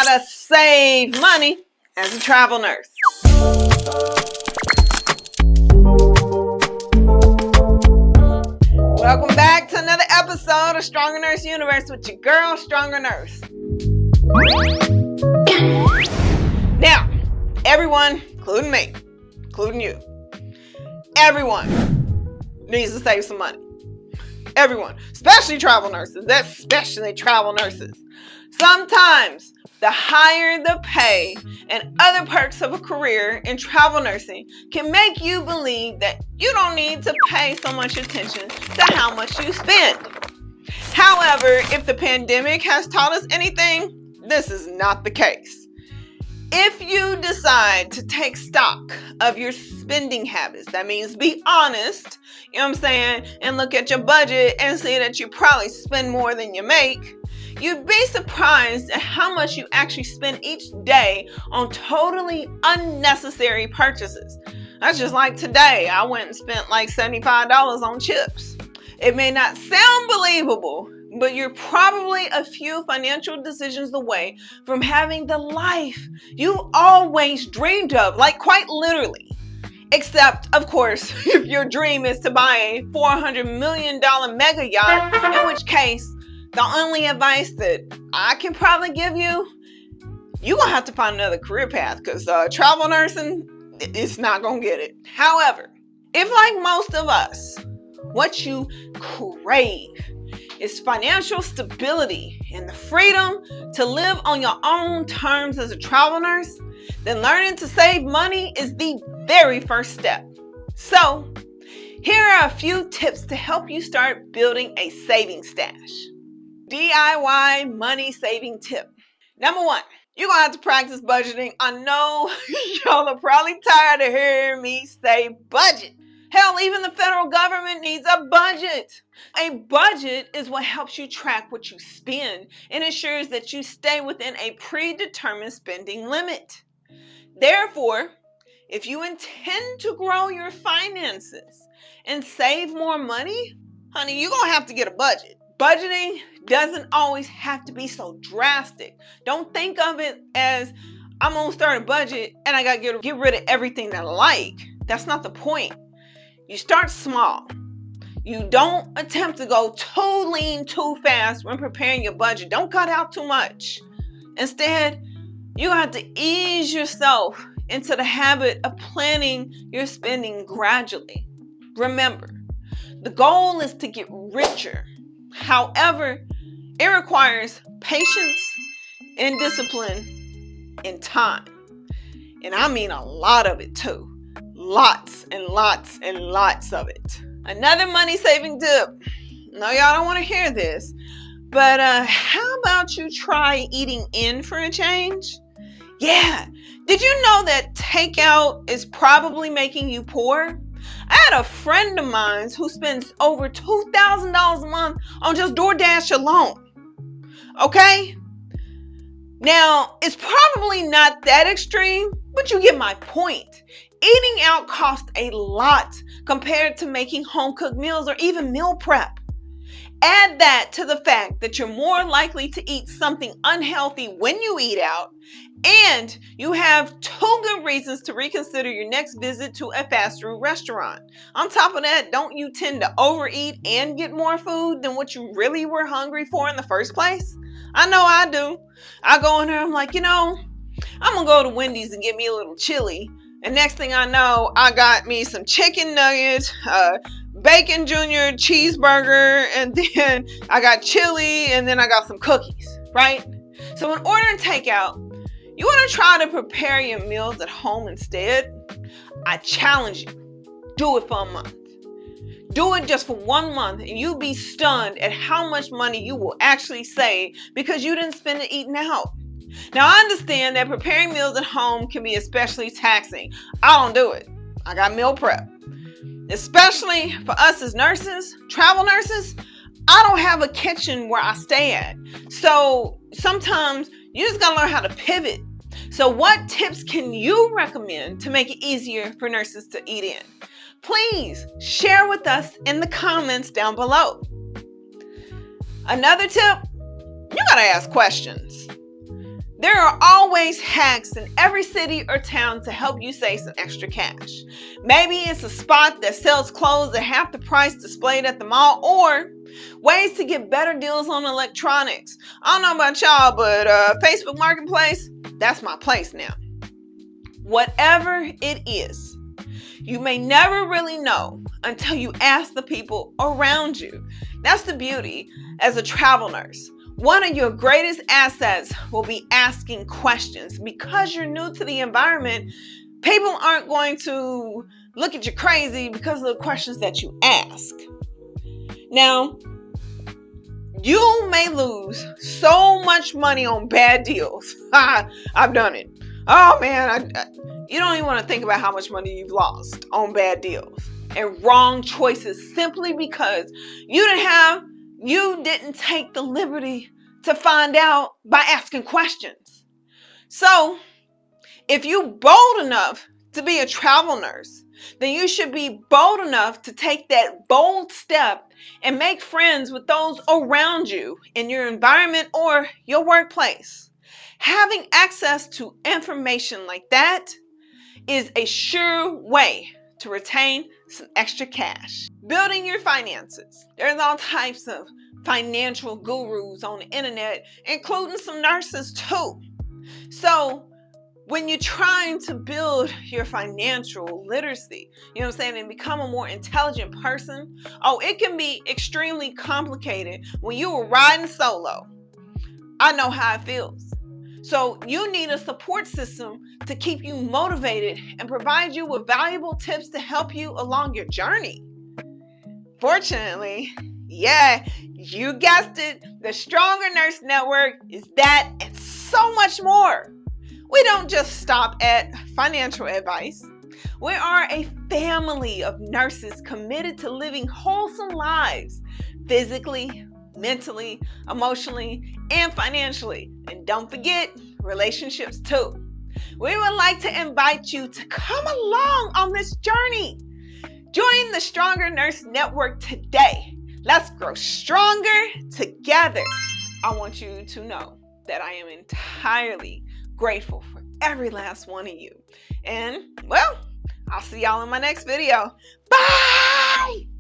how to save money as a travel nurse. Welcome back to another episode of Stronger Nurse Universe with your girl, Stronger Nurse. Now, everyone, including me, including you, everyone needs to save some money. Everyone, especially travel nurses, Sometimes the higher the pay and other perks of a career in travel nursing can make you believe that you don't need to pay so much attention to how much you spend. However, if the pandemic has taught us anything, this is not the case. If you decide to take stock of your spending habits, that means be honest, you know what I'm saying, and look at your budget and see that you probably spend more than you make, you'd be surprised at how much you actually spend each day on totally unnecessary purchases. That's just like today. I went and spent like $75 on chips. It may not sound believable, but you're probably a few financial decisions away from having the life you always dreamed of, like quite literally. Except, of course, if your dream is to buy a $400 million mega yacht, in which case, the only advice that I can probably give you, you're going to have to find another career path because travel nursing, it's not going to get it. However, if like most of us, what you crave is financial stability and the freedom to live on your own terms as a travel nurse, then learning to save money is the very first step. So, here are a few tips to help you start building a saving stash. DIY money saving tip. Number 1, you're going to have to practice budgeting. I know y'all are probably tired of hearing me say budget. Hell, even the federal government needs a budget. A budget is what helps you track what you spend and ensures that you stay within a predetermined spending limit. Therefore, if you intend to grow your finances and save more money, honey, you're going to have to get a budget. Budgeting doesn't always have to be so drastic. Don't think of it as I'm going to start a budget and I got to get rid of everything that I like. That's not the point. You start small. You don't attempt to go too lean too fast when preparing your budget. Don't cut out too much. Instead, you have to ease yourself into the habit of planning your spending gradually. Remember, the goal is to get richer. However, it requires patience and discipline and time. And I mean a lot of it too. Lots and lots and lots of it. Another money saving tip. No, y'all don't want to hear this, but how about you try eating in for a change? Yeah. Did you know that takeout is probably making you poor? I had a friend of mine who spends over $2,000 a month on just DoorDash alone. Okay? Now, it's probably not that extreme, but you get my point. Eating out costs a lot compared to making home-cooked meals or even meal prep. Add that to the fact that you're more likely to eat something unhealthy when you eat out, and you have 2 good reasons to reconsider your next visit to a fast food restaurant. On top of that, don't you tend to overeat and get more food than what you really were hungry for in the first place? I know I do. I go in there, I'm like, I'm going to go to Wendy's and get me a little chili. And next thing I know, I got me some chicken nuggets, bacon junior cheeseburger, and then I got chili, and then I got some cookies, right? So when ordering takeout, you want to try to prepare your meals at home instead. I challenge you, do it for a month. Do it just for 1 month, and you'll be stunned at how much money you will actually save because you didn't spend it eating out. Now, I understand that preparing meals at home can be especially taxing. I don't do it. I got meal prep. Especially for us as nurses, travel nurses, I don't have a kitchen where I stay at. So sometimes you just gotta learn how to pivot. So what tips can you recommend to make it easier for nurses to eat in? Please share with us in the comments down below. Another tip, you gotta ask questions. There are always hacks in every city or town to help you save some extra cash. Maybe it's a spot that sells clothes at half the price displayed at the mall, or ways to get better deals on electronics. I don't know about y'all, but Facebook Marketplace, that's my place now. Whatever it is, you may never really know until you ask the people around you. That's the beauty as a travel nurse. One of your greatest assets will be asking questions. Because you're new to the environment, people aren't going to look at you crazy because of the questions that you ask. Now, you may lose so much money on bad deals. I've done it. Oh man, you don't even want to think about how much money you've lost on bad deals and wrong choices simply because you didn't take the liberty to find out by asking questions. So, if you're bold enough to be a travel nurse, then you should be bold enough to take that bold step and make friends with those around you in your environment or your workplace. Having access to information like that is a sure way to retain some extra cash. Building your finances. There's all types of financial gurus on the internet, including some nurses too. So when you're trying to build your financial literacy, you know what I'm saying, and become a more intelligent person, it can be extremely complicated when you were riding solo. I know how it feels. So you need a support system to keep you motivated and provide you with valuable tips to help you along your journey. Fortunately, yeah, you guessed it, the Stronger Nurse Network is that and so much more. We don't just stop at financial advice. We are a family of nurses committed to living wholesome lives, physically, mentally, emotionally, and financially. And don't forget, relationships too. We would like to invite you to come along on this journey. Join the Stronger Nurse Network today. Let's grow stronger together. I want you to know that I am entirely grateful for every last one of you. And, well, I'll see y'all in my next video. Bye!